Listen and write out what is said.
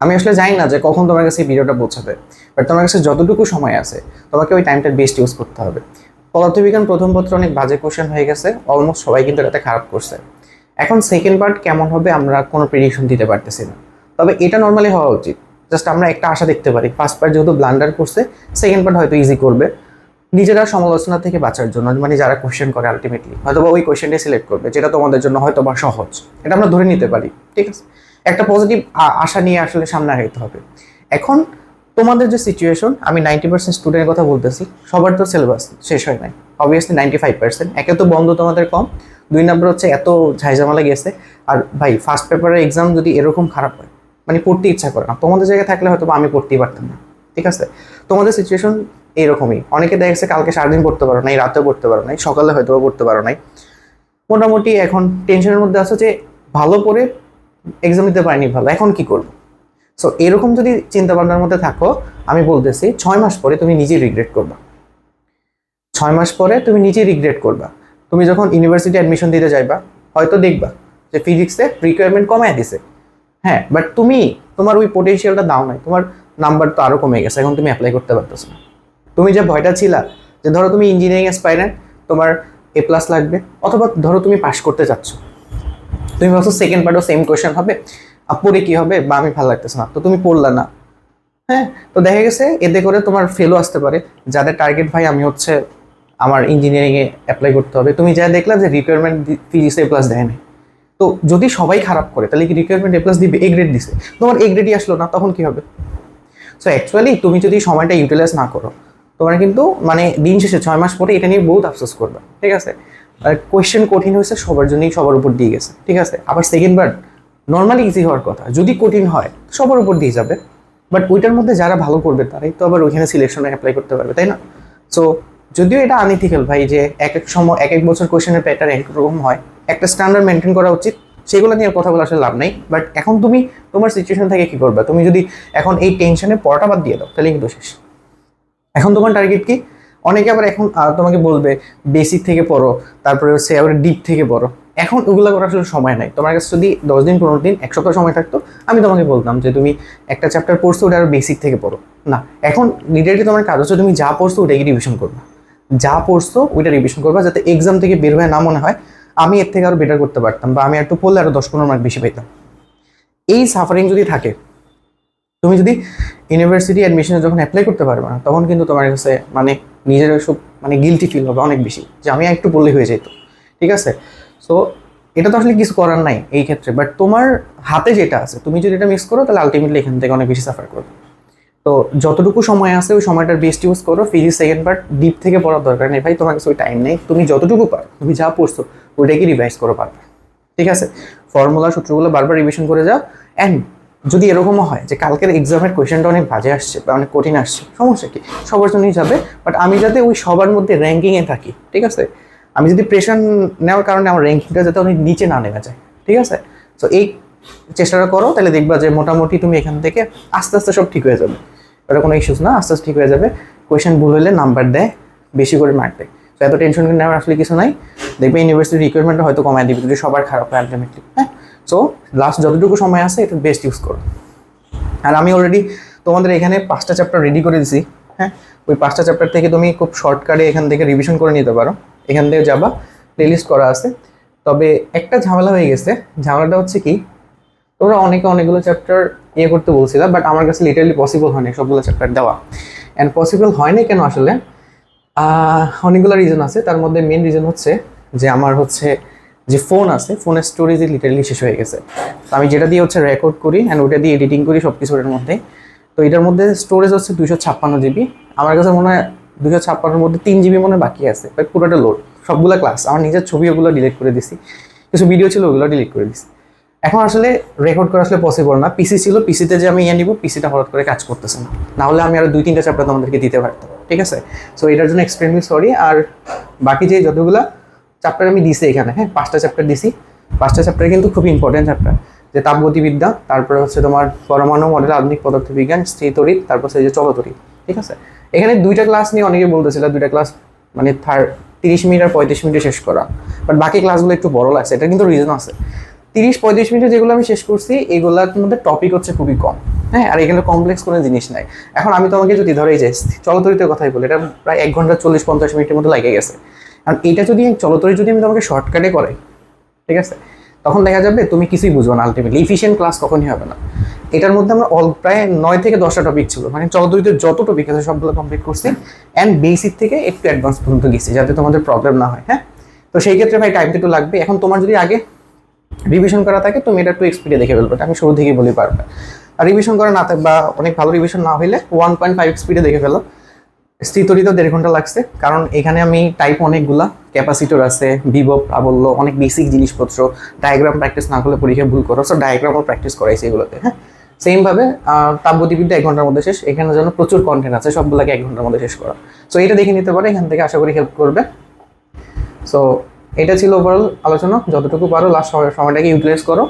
আমি আসলে জানি না যে কখন তোমার কাছে এই ভিডিওটা পৌঁছাবে, বাট তোমার কাছে যতটুকু সময় আছে তোমাকে ওই টাইমটা বেস্ট ইউজ করতে হবে। পদার্থবিজ্ঞান প্রথম পত্র অনেক বাজে কোশ্চেন হয়ে গেছে, অলমোস্ট সবাই কিন্তু এটাতে খারাপ করছে। এখন সেকেন্ড পার্ট কেমন হবে আমরা কোনো প্রেডিকশন দিতে পারতেছি না, তবে এটা নর্মালি হওয়া উচিত। জাস্ট আমরা একটা আশা দেখতে পারি, ফার্স্ট পার্ট যেহেতু ব্লান্ডার করছে, সেকেন্ড পার্ট হয়তো ইজি করবে নিজেরা সমালোচনা থেকে বাঁচার জন্য। মানে যারা কোশ্চেন করে আলটিমেটলি হয়তো বা ওই কোশ্চেনটাই সিলেক্ট করবে যেটা তোমাদের জন্য হয়তো বা সহজ, এটা আমরা ধরে নিতে পারি। ঠিক আছে, একটা পজিটিভ আশা নিয়ে আসলে সামনে আগাইতে হবে। এখন তোমাদের যে সিচুয়েশন, আমি 90% স্টুডেন্টের কথা বলতেছি, সবার তো সিলেবাস শেষ হয় নাই অবভিয়াসলি। 95% একে তো বন্ধ তোমাদের কম, 2 নম্বর হচ্ছে এত ঝাইঝামেলা গেছে। আর ভাই ফার্স্ট পেপারের এক্সাম যদি এরকম খারাপ হয়, মানে পড়তে ইচ্ছা করে না। তোমাদের জায়গায় থাকলে হয়তো আমি পড়তেই পারতাম না। ঠিক আছে, তোমাদের সিচুয়েশন এইরকমই। অনেকে দেখছে কালকে সারাদিন পড়তে পারো নাই, রাতেও পড়তে পারো নাই, সকালে হয়তো পড়তে পারো নাই, মোটামুটি এখন টেনশনের মধ্যে আছো যে ভালো করে এক্সাম দিতে পারিনি, ভালো এখন কি করবো। সো এরকম যদি চিন্তা ভাবনার মধ্যে থাকো, আমি বলতেছি 6 মাস পরে তুমি নিজেই রিগ্রেট করবা। 6 মাস পরে তুমি নিজেই রিগ্রেট করবা। তুমি যখন ইউনিভার্সিটি অ্যাডমিশন দিতে যাইবা, হয়তো দেখবা যে ফিজিক্সে রিকোয়ারমেন্ট কমায় দিছে, হ্যাঁ, বাট তুমি তোমার ওই পোটেনশিয়ালটা দাও নাই, তোমার নাম্বার তো আরও কমে গেছে, এখন তুমি অ্যাপ্লাই করতে পারতেছো না। তুমি যে ভয়টা ছিলা যে ধরো তুমি ইঞ্জিনিয়ারিং অ্যাসপাইরেন্ট, তোমার A+ লাগবে, অথবা ধরো তুমি পাস করতে চাচ্ছ, তুমি ভাবছো সেকেন্ড পার্টও সেম কোয়েশ্চেন হবে, পড়ে কি হবে, বা আমি ভালো লাগতেছে না, তো তুমি পড়লা না। হ্যাঁ, তো দেখা গেছে এতে করে তোমার ফেলও আসতে পারে। যাদের টার্গেট ভাই আমি হচ্ছে আমার ইঞ্জিনিয়ারিংয়ে অ্যাপ্লাই করতে হবে, তুমি যা দেখলা যে রিকোয়ারমেন্ট ফিজিক্সে A+ দেয় না, তো যদি সবাই খারাপ করে তাহলে কি রিকোয়ারমেন্ট A+ দিবে? এ গ্রেড দিছে, তোমার এ গ্রেডই আসলো না, তখন কি হবে? সো অ্যাকচুয়ালি তুমি যদি সময়টা ইউটিলাইজ না করো, তোমার কিন্তু মানে দিন শেষে 6 মাস পরে এটা নিয়ে বহুত আফসোস করবে। ঠিক আছে, আর কোয়েশ্চেন কঠিন হয়েছে সবার জন্যই, সবার উপর দিয়ে গেছে। ঠিক আছে, আবার সেকেন্ড বার নর্মালি ইজি হওয়ার কথা, যদি কঠিন হয় সবার উপর দিয়ে যাবে, বাট ওইটার মধ্যে যারা ভালো করবে তারাই তো আবার ওইখানে সিলেকশনে অ্যাপ্লাই করতে পারবে, তাই না? সো যদিও এটা আনইথিক্যাল ভাই, যে এক এক সময় এক এক বছর কোয়েশ্চেনের প্যাটার্ন এক রকম হয়, একটা স্ট্যান্ডার্ড মেনটেন করা উচিত, সেগুলো নিয়ে কথা বলা আসলে লাভ নেই। বাট এখন তুমি তোমার সিচুয়েশন থেকে কি করবে? তুমি যদি এখন এই টেনশনে পড়াটা বাদ দিয়ে দাও তাহলে কিন্তু শেষ। এখন তোমার টার্গেট কি? অনেকে আবার এখন তোমাকে বলবে বেসিক থেকে পড়ো, তারপরে হচ্ছে আবার ডিপ থেকে পড়ো। এখন ওগুলো করার আসলে সময় নাই। তোমার কাছে যদি 10 দিন 15 দিন 1 সপ্তাহ সময় থাকতো, আমি তোমাকে বলতাম যে তুমি একটা চ্যাপ্টার পড়ছো, ওটা আরো বেসিক থেকে পড়ো। না, এখন ডিরেক্টলি তোমার কাজ হচ্ছে তুমি যা পড়ছো ওটাকে রিভিশন করবা, যা পড়ছো ওইটা রিভিশন করবা, যাতে এক্সাম থেকে বের হয়ে না মনে হয় আমি এর থেকে আরো বেটার করতে পারতাম, বা আমি একটু পড়লে আরো 10-15 মার্ক বেশি পেতাম। এই সাফারিং যদি থাকে, তুমি যদি ইউনিভার্সিটি অ্যাডমিশনে যখন অ্যাপ্লাই করতে পারবে না, তখন কিন্তু তোমার কাছে মানে নিজের সব মানে গিলটি ফিল হবে অনেক বেশি, যে আমি একটু পড়লেই হয়ে যেত। ঠিক আছে, সো এটা তো আসলে কিছু করার নাই এই ক্ষেত্রে, বাট তোমার হাতে যেটা আছে তুমি যদি এটা মিস করো তাহলে আলটিমেটলি এখান থেকে অনেক বেশি সাফার করবে। তো যতটুকু সময় আছে ওই সময়টার বেস্ট ইউজ করো। ফিজিক্স সেকেন্ড পার্ট ডিপ থেকে পড়ার দরকার নেই ভাই, তোমার কাছে ওই টাইম নেই। তুমি যতটুকু পারো, তুমি যা পড়ছো ওইটাকে রিভাইজ করো পারবে। ঠিক আছে, ফর্মুলা সূত্রগুলো বারবার রিভিশন করে যাও। অ্যান্ড যদি এরকমও হয় যে কালকের এক্সামের কোয়েশ্চেনটা অনেক বাজে আসছে বা অনেক কঠিন আসছে, সমস্যা কি? সবার জন্যই যাবে, বাট আমি যাতে ওই সবার মধ্যে র্যাঙ্কিংয়ে থাকি। ঠিক আছে, আমি যদি প্রেশার নেওয়ার কারণে আমার র্যাঙ্কিংটা যাতে অনেক নিচে না নেমে যায়। ঠিক আছে, তো এই চেষ্টাটা করো, তাহলে দেখবা যে মোটামুটি তুমি এখান থেকে আস্তে আস্তে সব ঠিক হয়ে যাবে। এটা কোনো ইস্যুস না, আস্তে আস্তে ঠিক হয়ে যাবে। কোয়েশ্চেন ভুল হলে নাম্বার দেয়, বেশি করে মার্ক দেয়। তো এত টেনশন নেওয়ার আসলে কিছু নাই। দেখবে ইউনিভার্সিটি রিকোয়ারমেন্টটা হয়তো কমায় দিবে যদি সবার খারাপ হয় আলটিমেটলি। হ্যাঁ, সো লাস্ট যতটুকু সময় আছে এটা বেস্ট ইউজ করো। আর আমি অলরেডি তোমাদের এখানে 5টা চ্যাপ্টার রেডি করে দিছি। হ্যাঁ, ওই 5টা চ্যাপ্টার থেকে তুমি খুব শর্টকাটে এখান থেকে রিভিশন করে নিতে পারো। এখান থেকে যাবা, প্লেলিস্ট করা আছে। তবে একটা ঝামেলা হয়ে গেছে, ঝামেলাটা হচ্ছে কি, তোমরা অনেকগুলো চ্যাপ্টার করতে বলছিলাম, বাট আমার কাছে লিটারালি পসিবল হয়নি সবগুলো চ্যাপ্টার দেওয়া। অ্যান্ড পসিবল হয়নি কেন আসলে, অনেকগুলো রিজন আছে। তার মধ্যে মেন রিজন হচ্ছে যে আমার হচ্ছে যে ফোন আছে, ফোনের স্টোরেজ লিটারালি শেষ হয়ে গেছে। তো আমি যেটা দিয়ে হচ্ছে রেকর্ড করি অ্যান্ড ওটা দিয়ে এডিটিং করি সব কিছুর মধ্যে, তো এটার মধ্যে স্টোরেজ হচ্ছে 256 GB। আমার কাছে মনে হয় 256-এর মধ্যে 3 GB মনে বাকি আছে, বাট পুরোটা লোড। সবগুলো ক্লাস, আমার নিজের ছবি ওগুলো ডিলিট করে দিছি, কিছু ভিডিও ছিল ওগুলো ডিলিট করে দিছি। এখন আসলে রেকর্ড করা আসলে পসিবল না। পিসি ছিল, পিসিতে যে আমি নিব, পিসিটা হঠাৎ করে কাজ করতেছে না, না হলে আমি আরো 2-3টা চ্যাপ্টার তোমাদেরকে দিতে পারতাম। ঠিক আছে, সো এটার জন্য এক্সট্রিমলি সরি। আর বাকি যে যতগুলো চ্যাপ্টার আমি দিছি এখানে, হ্যাঁ 5টা চ্যাপ্টার দিছি, 5টা চ্যাপ্টার কিন্তু খুব ইম্পর্টেন্ট চ্যাপ্টার, যে তাপগতিবিদ্যা, তারপরে হচ্ছে তোমার পরমাণু মডেল, আধুনিক পদার্থবিজ্ঞান, স্থিরতড়িৎ, তারপর হচ্ছে যে চলতড়িৎ। ঠিক আছে, এখানে 2টা ক্লাস নিয়ে অনেকে বলতেছিল 2টা ক্লাস মানে 30 মিনিট আর 35 মিনিটে শেষ করা, বাট বাকি ক্লাসগুলো একটু বড় লাগছে। এটা কিন্তু রিজন আছে। 30-35 মিনিটে যেগুলো আমি শেষ করছি এগুলোর মধ্যে টপিক হচ্ছে খুবই কম। হ্যাঁ, আর এখানে কমপ্লেক্স কোনো জিনিস নাই। এখন আমি তোমাকে যদি ধরো এই যে চলতরিতের কথাই বলি, এটা প্রায় 1 ঘন্টা 40-50 মিনিটের মতো লাগে গেছে। কারণ এটা যদি চলতরি যদি আমি তোমাকে শর্টকাটে করাই, ঠিক আছে, তখন দেখা যাবে তুমি কিছুই বুঝবো না, আলটিমেটলি ইফিশিয়েন্ট ক্লাস কখনই হবে না। এটার মধ্যে আমরা প্রায় 9 থেকে 10টা টপিক ছিল, মানে চলতরিতে যত টপিক আছে সবগুলো কমপ্লিট করছি, অ্যান্ড বেসিক থেকে একটু অ্যাডভান্স পর্যন্ত গেছি, যাতে তোমাদের প্রবলেম না হয়। হ্যাঁ, তো সেই ক্ষেত্রে ভাই টাইমটা একটু লাগবে। এখন তোমার যদি আগে রিভিশন করা থাকে তুমি এটা একটু স্পিডে দেখে ফেলবে, আমি শুরু থেকেই বলি পারবে। আর রিভিশন করা না থাকে বা অনেক ভালো রিভিশন না হইলে 1.5 স্পিডে দেখে ফেলো। স্থিতরিত 1.5 ঘন্টা লাগছে, কারণ এখানে আমি টাইপ অনেকগুলা ক্যাপাসিটর আছে, বিভব প্রাবল্য, অনেক বেসিক জিনিসপত্র, ডায়াগ্রাম প্র্যাকটিস না করলে পরীক্ষা ভুল করো, সো ডায়াগ্রামও প্র্যাকটিস করাইছে এগুলোতে। হ্যাঁ, সেমভাবে তাপগতিবিদ্যা 1 ঘন্টার মধ্যে শেষ। এখানে যেন প্রচুর কন্টেন্ট আছে, সবগুলোকে 1 ঘন্টার মধ্যে শেষ করা। সো এটা দেখে নিতে পারে, এখান থেকে আশা করি হেল্প করবে। সো এটা ছিল ওভারঅল আলোচনা, যতটুকু পারো লাস্ট সময়টাকে ইউটিলাইজ করো।